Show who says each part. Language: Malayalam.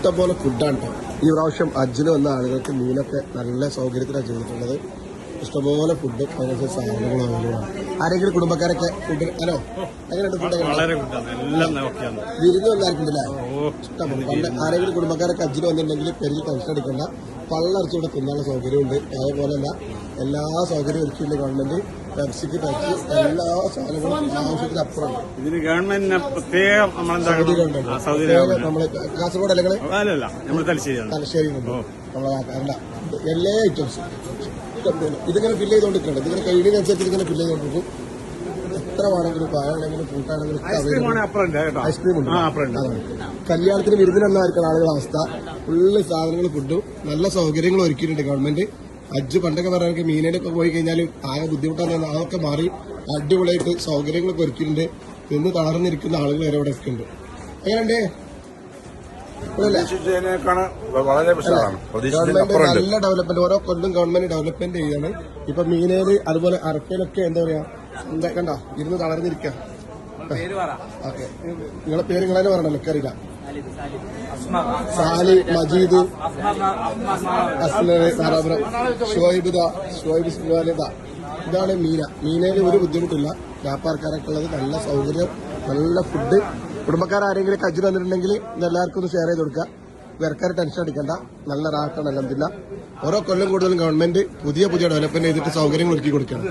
Speaker 1: ഇഷ്ടംപോലെ ഫുഡാണ് കേട്ടോ. ഈ പ്രാവശ്യം ഹജ്ജിന് വന്ന ആളുകൾക്ക് മീനൊക്കെ നല്ല സൗകര്യത്തിലാണ് ചെയ്തിട്ടുള്ളത്. ഇഷ്ടംപോലെ ഫുഡ് അതിനനുസരിച്ച് സാധനങ്ങളും അവൈലബിളാണ്. ആരെങ്കിലും കുടുംബക്കാരൊക്കെ ഫുഡ് ഹലോ എങ്ങനെയുണ്ട് ഫുഡൊക്കെ വിരുന്ന് വന്നാർക്കുണ്ടല്ലേ? ഇഷ്ടംപോലെ ആരെങ്കിലും കുടുംബക്കാരൊക്കെ ഹജ്ജിന് വന്നിട്ടുണ്ടെങ്കിൽ പെരിൽ ടെൻഷൻ എടുക്കണ്ട. പള്ളർച്ച് ഇവിടെ തിന്നാനുള്ള സൗകര്യമുണ്ട്. അതേപോലെ തന്നെ എല്ലാ സൗകര്യവും ഒരുക്കിയിട്ടുണ്ട് ഗവൺമെന്റ്. പെപ്സിക്ക് ടാക്സി എല്ലാ സാധനങ്ങളും ആവശ്യത്തിന് അപ്പുറം
Speaker 2: ഇതിന് ഗവൺമെന്റിന് പ്രത്യേകം
Speaker 1: നമ്മള് കാസർഗോഡ് അല്ലെങ്കിൽ തലശ്ശേരി നമ്മളെ അല്ല എല്ലാ ഐറ്റംസും ഇതിങ്ങനെ ഫില്ല് ചെയ്തോണ്ടിരിക്കണ്ട. ഇതിങ്ങനെ കഴിയുന്നതിനനുസരിച്ച് ഇങ്ങനെ ഫില്ല് ചെയ്തോണ്ടിരിക്കും. എത്ര വേണമെങ്കിലും പായാണെങ്കിലും ഫ്രൂട്ടാണെങ്കിലും ഐസ്ക്രീം ഉണ്ട്. കല്യാണത്തിന് വിരുന്നിനെന്നായിരിക്കും ആളുകളുടെ അവസ്ഥ. ഫുള്ള് സാധനങ്ങൾ ഫുഡും നല്ല സൗകര്യങ്ങളും ഒരുക്കിയിട്ടുണ്ട് ഗവൺമെന്റ്. ഹജ്ജ് പണ്ടൊക്കെ പറയാനൊക്കെ മീനിനൊക്കെ പോയി കഴിഞ്ഞാൽ ആകെ ബുദ്ധിമുട്ടാണ്. അതൊക്കെ മാറി അടിപൊളിയായിട്ട് സൗകര്യങ്ങളൊക്കെ ഒരുക്കിയിട്ടുണ്ട്. നിന്ന് തളർന്നിരിക്കുന്ന ആളുകൾ വരെ ഇവിടെ ഒക്കെ ഉണ്ട്. എങ്ങനെയുണ്ട്? ഗവൺമെന്റ് നല്ല ഡെവലപ്മെന്റ് ഓരോ കൊല്ലം ഗവൺമെന്റ് ഡെവലപ്മെന്റ് ചെയ്യാണ്. ഇപ്പൊ മീനേല് അതുപോലെ അറക്കയിലൊക്കെ എന്താ പറയാ കണ്ടോ ഇരുന്ന് തളർന്നിരിക്കുക. ഓക്കെ, നിങ്ങളെ പേര് നിങ്ങളെ പറയണല്ലോ, എനിക്കറിയില്ല. സാലി, മജീദ്, സാറാപുരം, ഷോയിബ് സുബാലിദ. ഇതാണ് മീനയിൽ ഒരു ബുദ്ധിമുട്ടില്ല. വ്യാപാരക്കാരൊക്കെ ഉള്ളത് നല്ല സൗകര്യം, നല്ല ഫുഡ്. കുടുംബക്കാരെങ്കിലും ഹജ്ജിന് വന്നിട്ടുണ്ടെങ്കിൽ ഇതെല്ലാവർക്കും ഒന്ന് ഷെയർ ചെയ്ത് കൊടുക്കുക. വേർക്കാർ ടെൻഷൻ അടിക്കണ്ട. നല്ല റാക്കാണ്. അൽഹംദുലില്ലാ ഓരോ കൊല്ലം കൂടുതലും ഗവൺമെന്റ് പുതിയ ഡെവലപ്മെന്റ് ചെയ്തിട്ട് സൗകര്യങ്ങൾ ഒരുക്കി കൊടുക്കണം.